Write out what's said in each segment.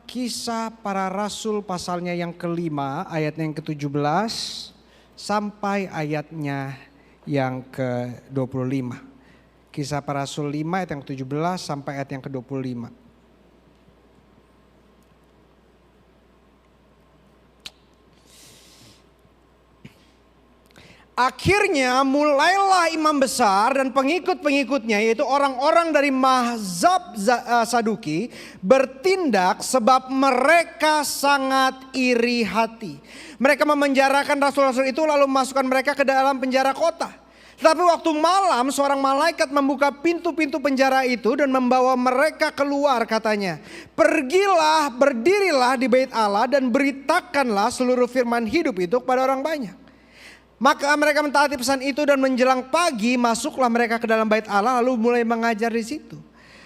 Kisah Para Rasul pasalnya yang kelima, ayatnya yang ke-17 sampai ayatnya yang ke-25. Kisah Para Rasul 5 ayat yang ke-17 sampai ayat yang ke-25. Akhirnya mulailah imam besar dan pengikut-pengikutnya, yaitu orang-orang dari mazhab Saduki, bertindak sebab mereka sangat iri hati. Mereka memenjarakan rasul-rasul itu lalu memasukkan mereka ke dalam penjara kota. Tetapi waktu malam seorang malaikat membuka pintu-pintu penjara itu dan membawa mereka keluar, katanya, "Pergilah, berdirilah di bait Allah dan beritakanlah seluruh firman hidup itu kepada orang banyak." Maka mereka mentaati pesan itu dan menjelang pagi masuklah mereka ke dalam bait Allah lalu mulai mengajar di situ.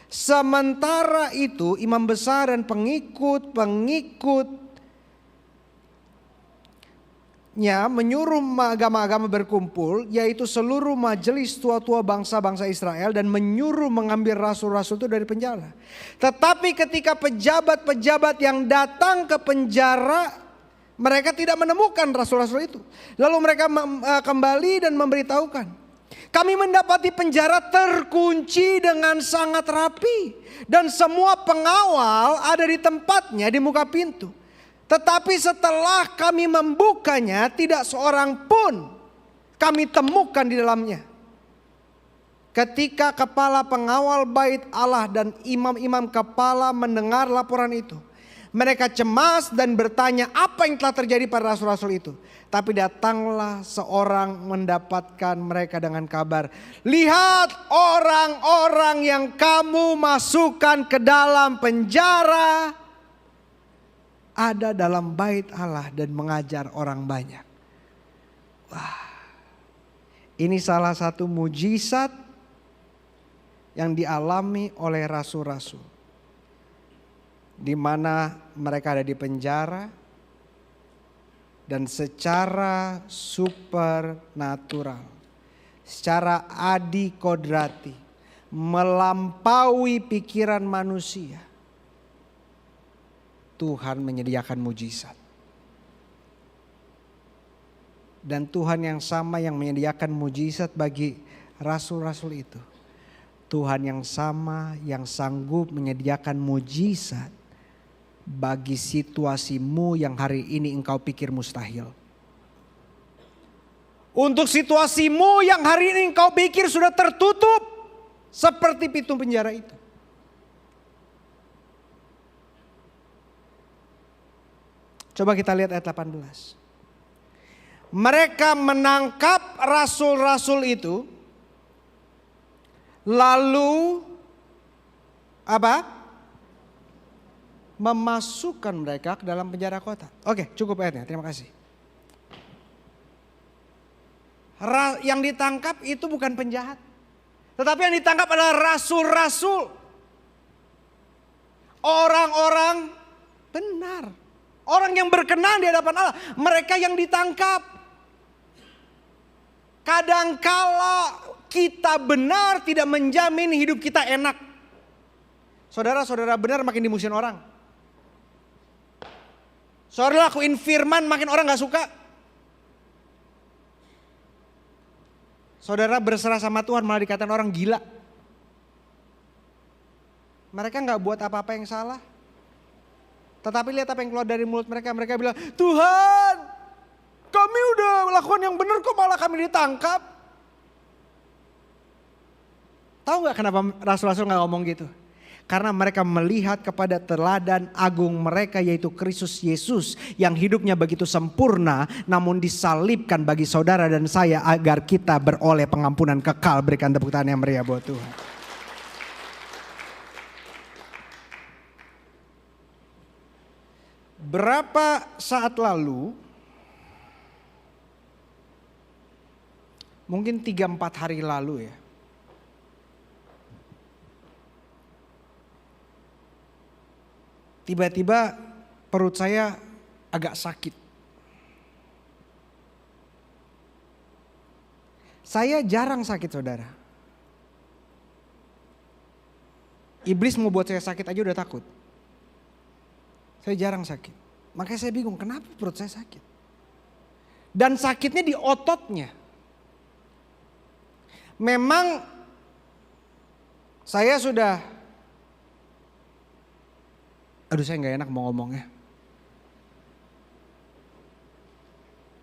Sementara itu imam besar dan pengikut-pengikutnya menyuruh agama-agama berkumpul, yaitu seluruh majelis tua-tua bangsa-bangsa Israel, dan menyuruh mengambil rasul-rasul itu dari penjara. Tetapi ketika pejabat-pejabat yang datang ke penjara, mereka tidak menemukan rasul-rasul itu. Lalu mereka kembali dan memberitahukan, "Kami mendapati penjara terkunci dengan sangat rapi. Dan semua pengawal ada di tempatnya di muka pintu. Tetapi setelah kami membukanya, tidak seorang pun kami temukan di dalamnya." Ketika kepala pengawal bait Allah dan imam-imam kepala mendengar laporan itu, mereka cemas dan bertanya apa yang telah terjadi pada rasul-rasul itu. Tapi datanglah seorang mendapatkan mereka dengan kabar, "Lihat, orang-orang yang kamu masukkan ke dalam penjara ada dalam bait Allah dan mengajar orang banyak." Wah, ini salah satu mujizat yang dialami oleh rasul-rasul, di mana mereka ada di penjara dan secara supernatural, secara adi kodrati, melampaui pikiran manusia, Tuhan menyediakan mujizat. Dan Tuhan yang sama yang menyediakan mujizat bagi rasul-rasul itu, Tuhan yang sama yang sanggup menyediakan mujizat bagi situasimu yang hari ini engkau pikir mustahil. Untuk situasimu yang hari ini engkau pikir sudah tertutup seperti pintu penjara itu. Coba kita lihat ayat 18. Mereka menangkap rasul-rasul itu, lalu memasukkan mereka ke dalam penjara kota. Oke, cukup ayatnya, terima kasih. Yang ditangkap itu bukan penjahat, tetapi yang ditangkap adalah rasul-rasul, orang-orang benar, orang yang berkenan di hadapan Allah. Mereka yang ditangkap. Kadangkala kita benar tidak menjamin hidup kita enak. Saudara-saudara benar makin dimusuhin orang. Saudara lakuin firman makin orang gak suka. Saudara berserah sama Tuhan malah dikatakan orang gila. Mereka gak buat apa-apa yang salah. Tetapi lihat apa yang keluar dari mulut mereka. Mereka bilang, "Tuhan, kami udah melakukan yang benar kok malah kami ditangkap." Tahu gak kenapa rasul-rasul gak ngomong gitu? Karena mereka melihat kepada teladan agung mereka, yaitu Kristus Yesus yang hidupnya begitu sempurna namun disalibkan bagi saudara dan saya agar kita beroleh pengampunan kekal. Berikan tepuk tangan yang meriah buat Tuhan. Berapa saat lalu, mungkin 3-4 hari lalu ya, tiba-tiba perut saya agak sakit. Saya jarang sakit, saudara. Iblis mau buat saya sakit aja udah takut. Saya jarang sakit. Makanya saya bingung kenapa perut saya sakit. Dan sakitnya di ototnya. Memang saya sudah, aduh saya gak enak mau ngomongnya.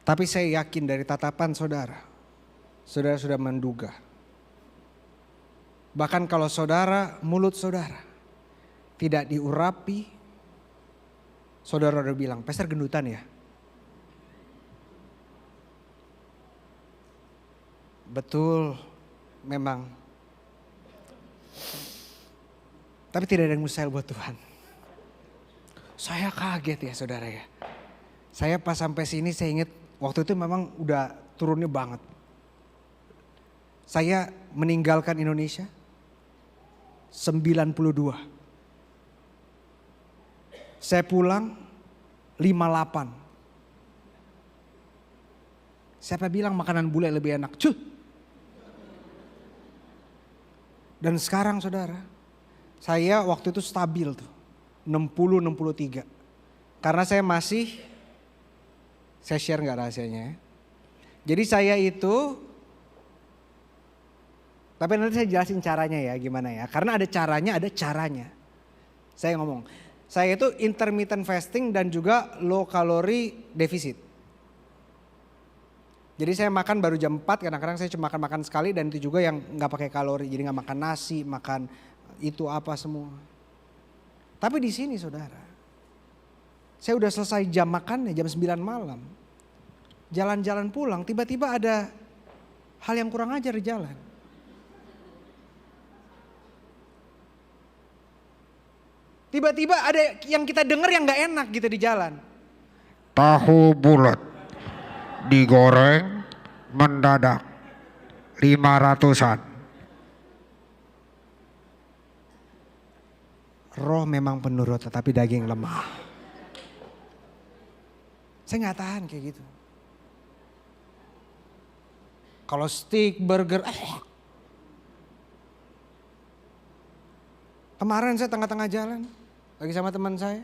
Tapi saya yakin dari tatapan saudara, saudara sudah menduga. Bahkan kalau saudara, mulut saudara tidak diurapi, saudara udah bilang, Pastor gendutan ya? Betul, memang. Tapi tidak ada yang mustahil buat Tuhan. Saya kaget ya saudara ya. Saya pas sampai sini saya ingat waktu itu memang udah turunnya banget. Saya meninggalkan Indonesia 92. Saya pulang 58. Siapa bilang makanan bule lebih enak? Cuh. Dan sekarang saudara, saya waktu itu stabil tuh 60-63. Karena saya share gak rahasianya ya. Jadi saya itu, tapi nanti saya jelasin caranya ya gimana ya. Karena ada caranya. Saya ngomong, saya itu intermittent fasting dan juga low calorie deficit. Jadi saya makan baru jam 4, kadang-kadang saya cuma makan sekali dan itu juga yang gak pakai kalori. Jadi gak makan nasi, makan itu apa semua. Tapi di sini saudara, saya udah selesai jam makannya jam 9 malam. Jalan-jalan pulang tiba-tiba ada hal yang kurang ajar di jalan. Tiba-tiba ada yang kita dengar yang gak enak gitu di jalan. Tahu bulat digoreng mendadak 500-an. Roh memang penurut tetapi daging lemah. Saya gak tahan kayak gitu. Kalau steak, burger, kemarin saya tengah-tengah jalan lagi sama teman saya.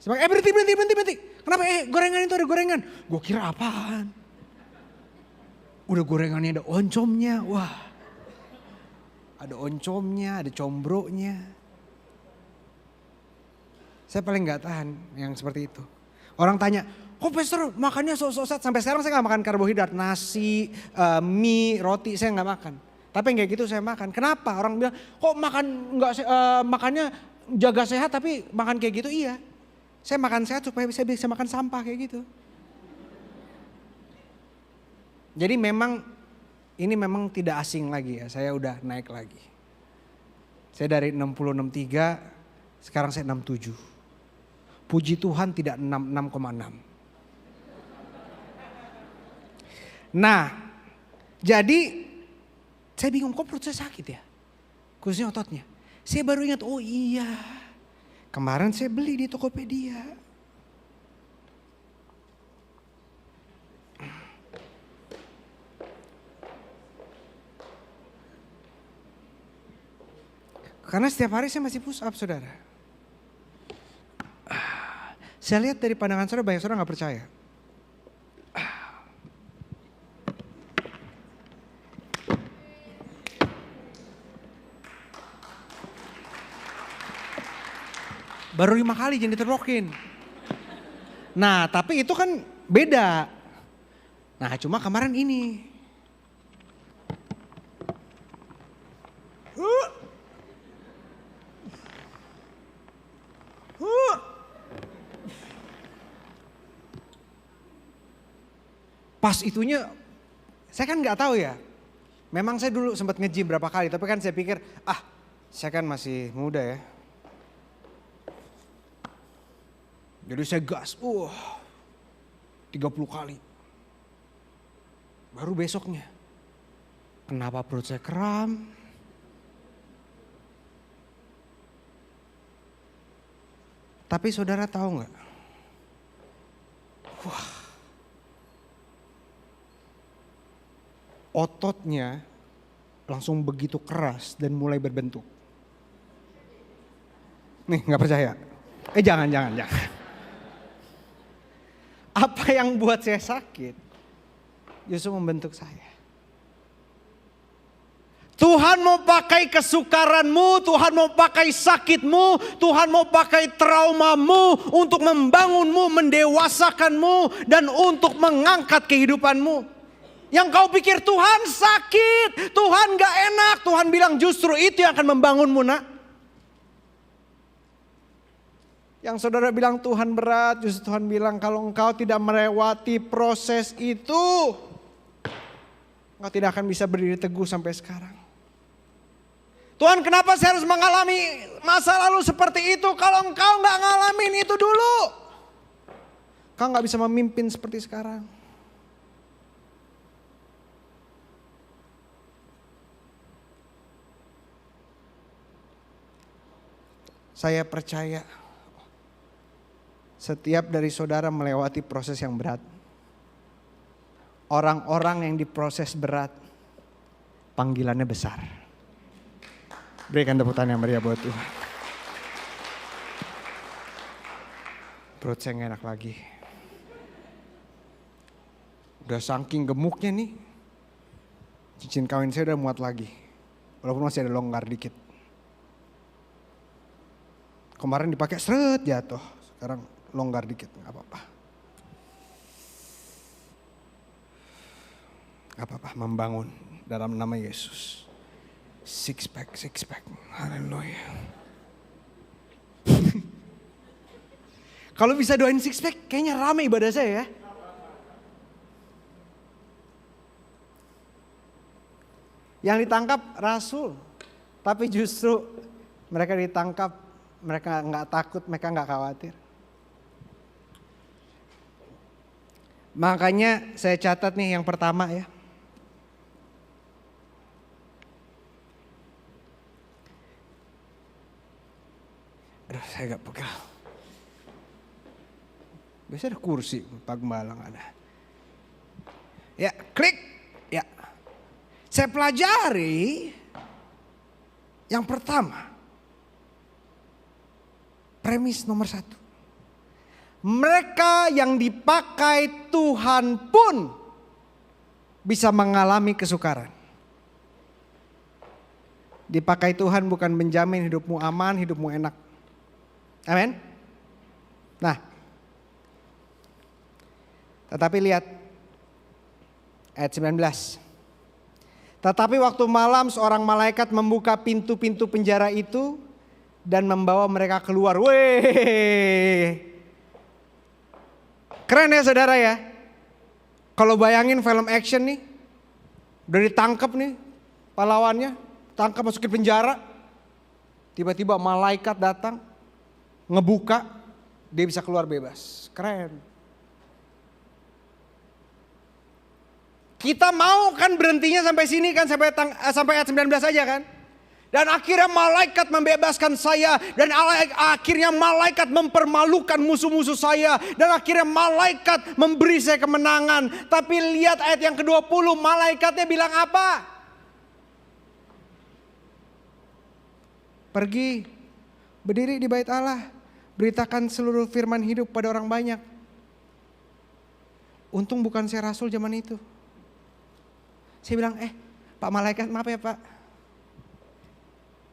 Saya berhenti. Kenapa? Gorengan itu ada gorengan. Gue kira apaan? Udah gorengannya ada oncomnya. Wah. Ada oncomnya, ada combroknya. Saya paling gak tahan yang seperti itu. Orang tanya, kok Pastor makannya sok-sok sampai sekarang saya gak makan karbohidrat. Nasi, mie, roti saya gak makan. Tapi yang kayak gitu saya makan. Kenapa? Orang bilang, kok makannya jaga sehat tapi makan kayak gitu? Iya. Saya makan sehat supaya saya bisa makan sampah kayak gitu. Jadi ini memang tidak asing lagi ya. Saya udah naik lagi. Saya dari 60-63, sekarang saya 67. Puji Tuhan tidak 6,6. Nah, jadi saya bingung kok perut saya sakit ya. Khususnya ototnya. Saya baru ingat, oh iya. Kemarin saya beli di Tokopedia. Karena setiap hari saya masih push up saudara. Saya lihat dari pandangan saudara banyak saudara gak percaya. Baru 5 kali jangan diterokin. Nah tapi itu kan beda. Nah cuma kemarin ini. Pas itunya saya kan gak tahu ya. Memang saya dulu sempat nge-gym berapa kali. Tapi kan saya pikir saya kan masih muda ya. Jadi saya gas, 30 kali. Baru besoknya, kenapa perut saya kram? Tapi saudara tahu nggak? Ototnya langsung begitu keras dan mulai berbentuk. Nih nggak percaya? Jangan. Apa yang buat saya sakit justru membentuk saya. Tuhan mau pakai kesukaranmu, Tuhan mau pakai sakitmu, Tuhan mau pakai traumamu untuk membangunmu, mendewasakanmu, dan untuk mengangkat kehidupanmu. Yang kau pikir Tuhan sakit, Tuhan gak enak, Tuhan bilang justru itu yang akan membangunmu, nak. Yang saudara bilang Tuhan berat, justru Tuhan bilang kalau engkau tidak melewati proses itu, engkau tidak akan bisa berdiri teguh sampai sekarang. Tuhan, kenapa saya harus mengalami masa lalu seperti itu kalau engkau gak ngalamin itu dulu? Engkau gak bisa memimpin seperti sekarang. Saya percaya setiap dari saudara melewati proses yang berat. Orang-orang yang diproses berat, panggilannya besar. Berikan tepuk tangan yang meriah buat Tuhan. Perut saya gak enak lagi. Udah saking gemuknya nih, cincin kawin saya udah muat lagi. Walaupun masih ada longgar dikit. Kemarin dipakai seret jatuh, sekarang longgar dikit, gak apa-apa. Gak apa-apa, membangun dalam nama Yesus. Six pack. Haleluya. Kalau bisa doain six pack, kayaknya rame ibadah saya ya. Yang ditangkap rasul, tapi justru mereka ditangkap, mereka nggak takut, mereka nggak khawatir. Makanya saya catat nih yang pertama ya. Aduh, saya gak pegal. Biasanya ada kursi, Pak Gembala gak ada. Ya, klik. Ya. Saya pelajari yang pertama. Premis nomor 1. Mereka yang dipakai Tuhan pun bisa mengalami kesukaran. Dipakai Tuhan bukan menjamin hidupmu aman, hidupmu enak. Amin. Nah, tetapi lihat ayat 19. Tetapi waktu malam seorang malaikat membuka pintu-pintu penjara itu dan membawa mereka keluar. Weh. Keren ya saudara ya. Kalau bayangin film action nih, udah ditangkap nih pahlawannya, tangkap masukin penjara. Tiba-tiba malaikat datang, ngebuka, dia bisa keluar bebas. Keren. Kita mau kan berhentinya sampai sini kan, sampai ayat 19 aja kan. Dan akhirnya malaikat membebaskan saya. Dan akhirnya malaikat mempermalukan musuh-musuh saya. Dan akhirnya malaikat memberi saya kemenangan. Tapi lihat ayat yang ke-20, malaikatnya bilang apa? Pergi, berdiri di bait Allah. Beritakan seluruh firman hidup pada orang banyak. Untung bukan saya rasul zaman itu. Saya bilang, Pak malaikat maaf ya Pak.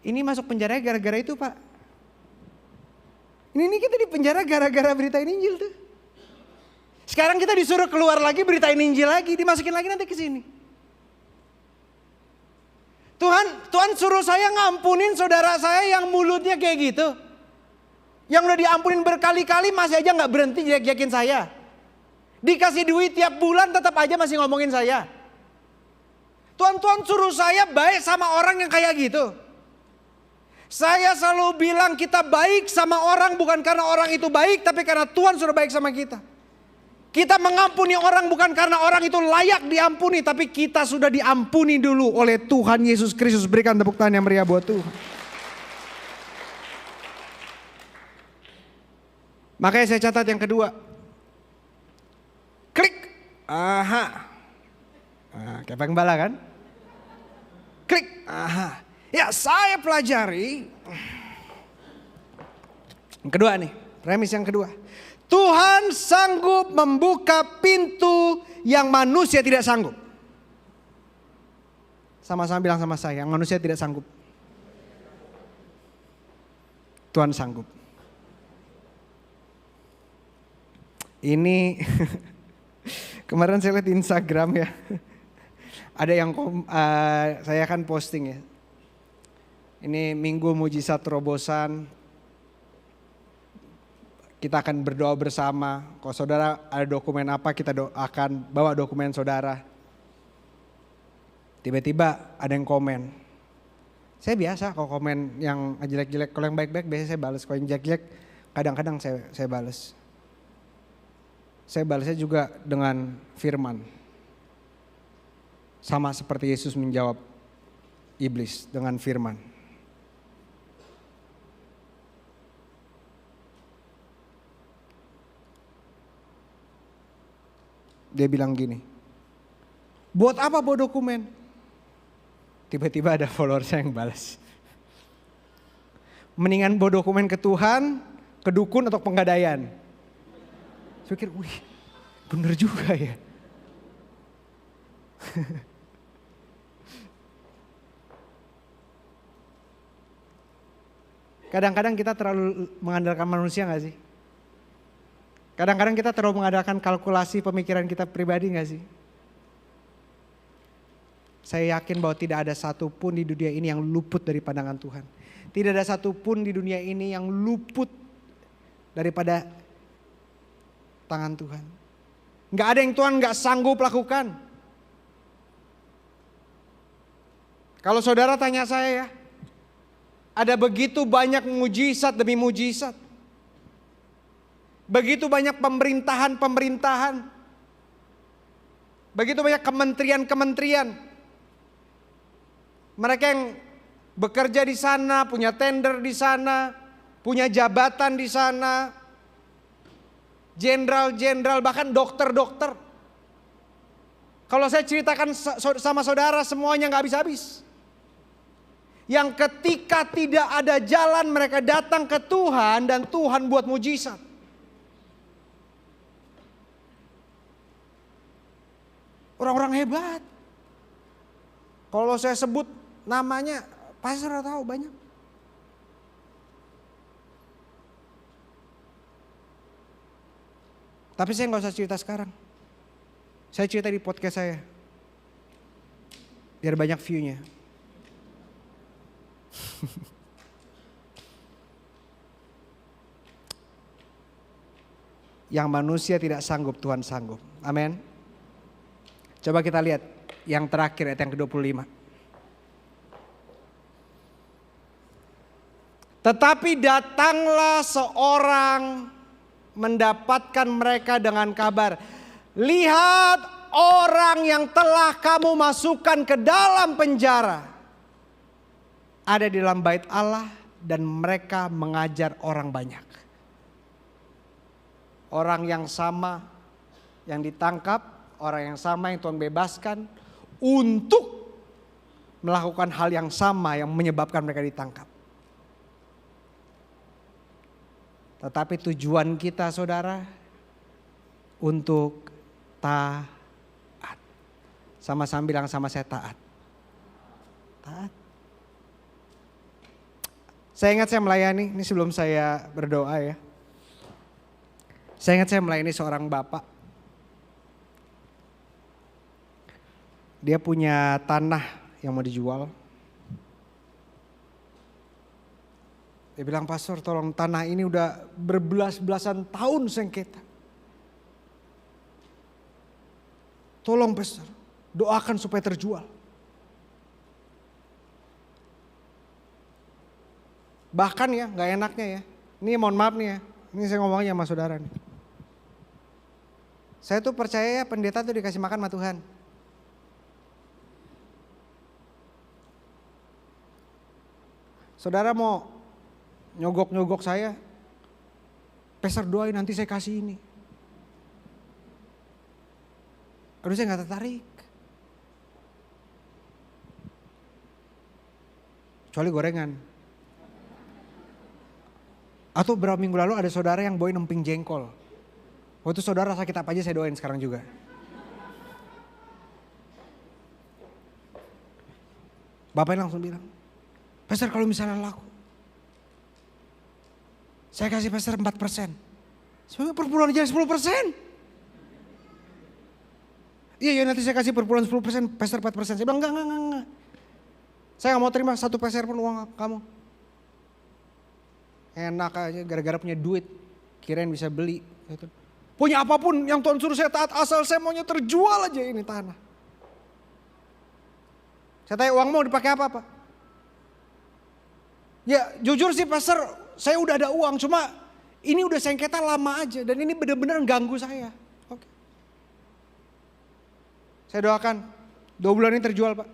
Ini masuk penjara gara-gara itu Pak. Ini kita di penjara gara-gara beritain Injil tuh. Sekarang kita disuruh keluar lagi beritain Injil lagi. Dimasukin lagi nanti ke sini. Tuhan suruh saya ngampunin saudara saya yang mulutnya kayak gitu. Yang udah diampunin berkali-kali masih aja gak berhenti jelek-jelekin saya. Dikasih duit tiap bulan tetap aja masih ngomongin saya. Tuhan suruh saya baik sama orang yang kayak gitu. Saya selalu bilang kita baik sama orang bukan karena orang itu baik, tapi karena Tuhan sudah baik sama kita. Kita mengampuni orang bukan karena orang itu layak diampuni, tapi kita sudah diampuni dulu oleh Tuhan Yesus Kristus. Berikan tepuk tangan yang meriah buat Tuhan. Makanya saya catat yang kedua. Klik. Aha. Nah, kayak Pak Gembala kan? Klik. Aha. Ya saya pelajari. Yang kedua nih. Premis yang kedua. Tuhan sanggup membuka pintu yang manusia tidak sanggup. Sama-sama bilang sama saya, yang manusia tidak sanggup. Tuhan sanggup. Ini kemarin saya lihat di Instagram ya. Ada yang saya kan posting ya. Ini minggu mujizat terobosan. Kita akan berdoa bersama. Kalau saudara ada dokumen apa, kita akan bawa dokumen saudara. Tiba-tiba ada yang komen. Saya biasa kalau komen yang jelek-jelek, kalau yang baik-baik biasanya saya balas. Kalau yang jelek-jelek kadang-kadang saya balas. Saya balasnya juga dengan firman. Sama seperti Yesus menjawab iblis dengan firman. Dia bilang gini, buat apa bawa dokumen? Tiba-tiba ada follower saya yang balas. Mendingan bawa dokumen ke Tuhan, ke dukun atau penggadaian. Saya pikir, wih bener juga ya. Kadang-kadang kita terlalu mengandalkan manusia gak sih? Kadang-kadang kita terlalu mengandalkan kalkulasi pemikiran kita pribadi gak sih? Saya yakin bahwa tidak ada satupun di dunia ini yang luput dari pandangan Tuhan. Tidak ada satupun di dunia ini yang luput daripada tangan Tuhan. Gak ada yang Tuhan gak sanggup lakukan. Kalau saudara tanya saya ya, ada begitu banyak mujizat demi mujizat. Begitu banyak pemerintahan. Begitu banyak kementerian. Mereka yang bekerja di sana, punya tender di sana, punya jabatan di sana. Jenderal, bahkan dokter. Kalau saya ceritakan sama saudara semuanya gak habis-habis. Yang ketika tidak ada jalan mereka datang ke Tuhan dan Tuhan buat mujizat. Orang-orang hebat. Kalau saya sebut namanya pasti saudara tahu banyak. Tapi saya gak usah cerita sekarang. Saya cerita di podcast saya. Biar banyak view-nya. Yang manusia tidak sanggup, Tuhan sanggup. Amin. Coba kita lihat yang terakhir ayat yang ke-25. Tetapi datanglah seorang mendapatkan mereka dengan kabar. Lihat orang yang telah kamu masukkan ke dalam penjara. Ada di dalam bait Allah dan mereka mengajar orang banyak. Orang yang sama yang ditangkap, orang yang sama yang Tuhan bebaskan untuk melakukan hal yang sama yang menyebabkan mereka ditangkap. Tetapi tujuan kita saudara untuk taat. Sama-sama bilang sama saya taat. Taat. Saya ingat saya melayani, ini sebelum saya berdoa ya. Saya ingat saya melayani seorang bapak. Dia punya tanah yang mau dijual. Dia bilang, pastor tolong tanah ini udah berbelas-belasan tahun sengketa. Tolong pastor, doakan supaya terjual. Bahkan ya gak enaknya ya, ini mohon maaf nih ya, ini saya ngomongnya sama saudara nih. Saya tuh percaya ya pendeta tuh dikasih makan sama Tuhan. Saudara mau nyogok-nyogok saya, pastor doain nanti saya kasih ini. Aduh saya gak tertarik. Kecuali gorengan. Atau beberapa minggu lalu ada saudara yang bawain emping jengkol. Waktu saudara sakit apa aja saya doain sekarang juga. Bapaknya langsung bilang, Pastor kalau misalnya laku, saya kasih Pastor 4%. Sebenarnya per bulan aja 10%. Iya nanti saya kasih per bulan 10%, Pastor 4%. Saya bilang enggak. Saya gak mau terima 1 peser pun uang kamu. Enak aja gara-gara punya duit, kirain bisa beli. Punya apapun yang Tuhan suruh saya taat, asal saya maunya terjual aja ini tanah. Saya tanya uang mau dipakai apa Pak? Ya jujur sih Pastor, saya udah ada uang, cuma ini udah sengketa lama aja dan ini benar-benar ganggu saya. Oke. Saya doakan 2 bulan ini terjual Pak.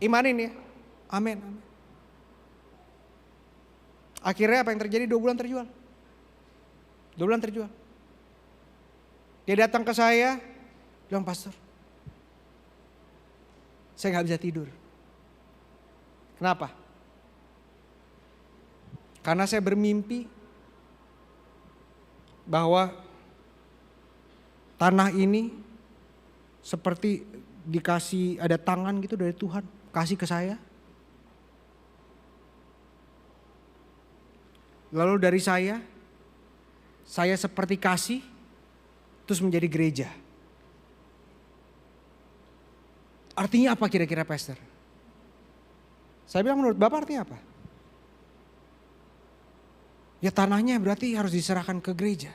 Imanin ya, amin. Akhirnya apa yang terjadi? 2 bulan terjual. 2 bulan terjual. Dia datang ke saya, bilang Pastor, saya gak bisa tidur. Kenapa? Karena saya bermimpi bahwa tanah ini seperti dikasih ada tangan gitu dari Tuhan, kasih ke saya. Lalu dari saya seperti kasih, terus menjadi gereja. Artinya apa kira-kira Pastor? Saya bilang menurut Bapak artinya apa? Ya tanahnya berarti harus diserahkan ke gereja.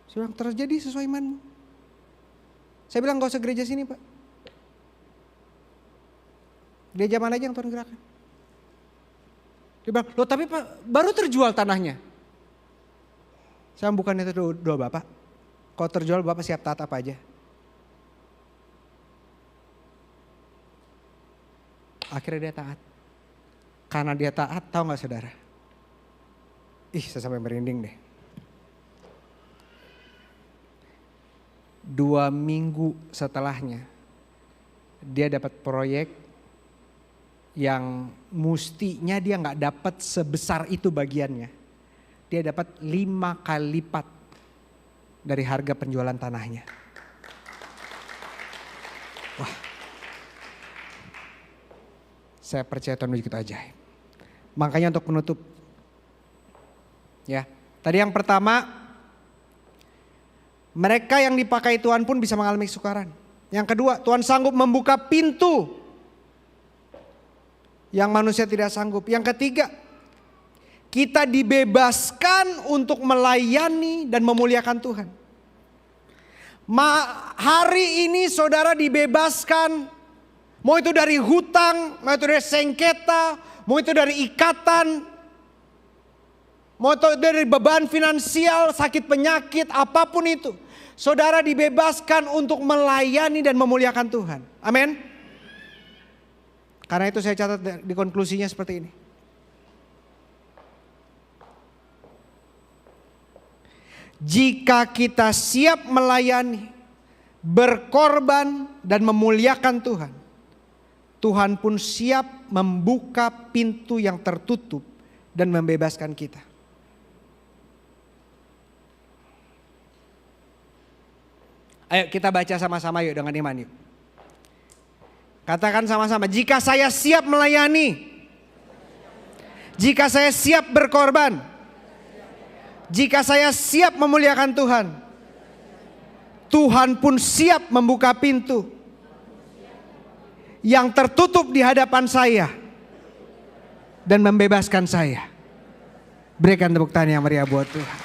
Saya bilang terjadi sesuai imanmu. Saya bilang gak usah gereja sini Pak. Gereja mana aja yang Tuhan gerakan. Dia bilang, loh tapi Pak baru terjual tanahnya. Saya bukan itu doa Bapak. Kalau terjual Bapak siap taat apa aja. Akhirnya dia taat. Karena dia taat, tahu gak saudara? Saya sampai merinding deh. 2 minggu setelahnya, dia dapat proyek yang mustinya dia gak dapat sebesar itu bagiannya. Dia dapat 5 kali lipat dari harga penjualan tanahnya. Wah, saya percaya Tuhan begitu ajaib. Makanya untuk menutup, ya tadi yang pertama, mereka yang dipakai Tuhan pun bisa mengalami kesukaran. Yang kedua, Tuhan sanggup membuka pintu yang manusia tidak sanggup. Yang ketiga, kita dibebaskan untuk melayani dan memuliakan Tuhan. Hari ini saudara dibebaskan, mau itu dari hutang, mau itu dari sengketa, mau itu dari ikatan, mau itu dari beban finansial, sakit penyakit, apapun itu. Saudara dibebaskan untuk melayani dan memuliakan Tuhan. Amin. Karena itu saya catat di konklusinya seperti ini. Jika kita siap melayani, berkorban dan memuliakan Tuhan, Tuhan pun siap membuka pintu yang tertutup dan membebaskan kita. Ayo kita baca sama-sama yuk dengan iman yuk. Katakan sama-sama, jika saya siap melayani, jika saya siap berkorban, jika saya siap memuliakan Tuhan, Tuhan pun siap membuka pintu yang tertutup di hadapan saya dan membebaskan saya. Berikan tepuk tangan yang meriah buat Tuhan.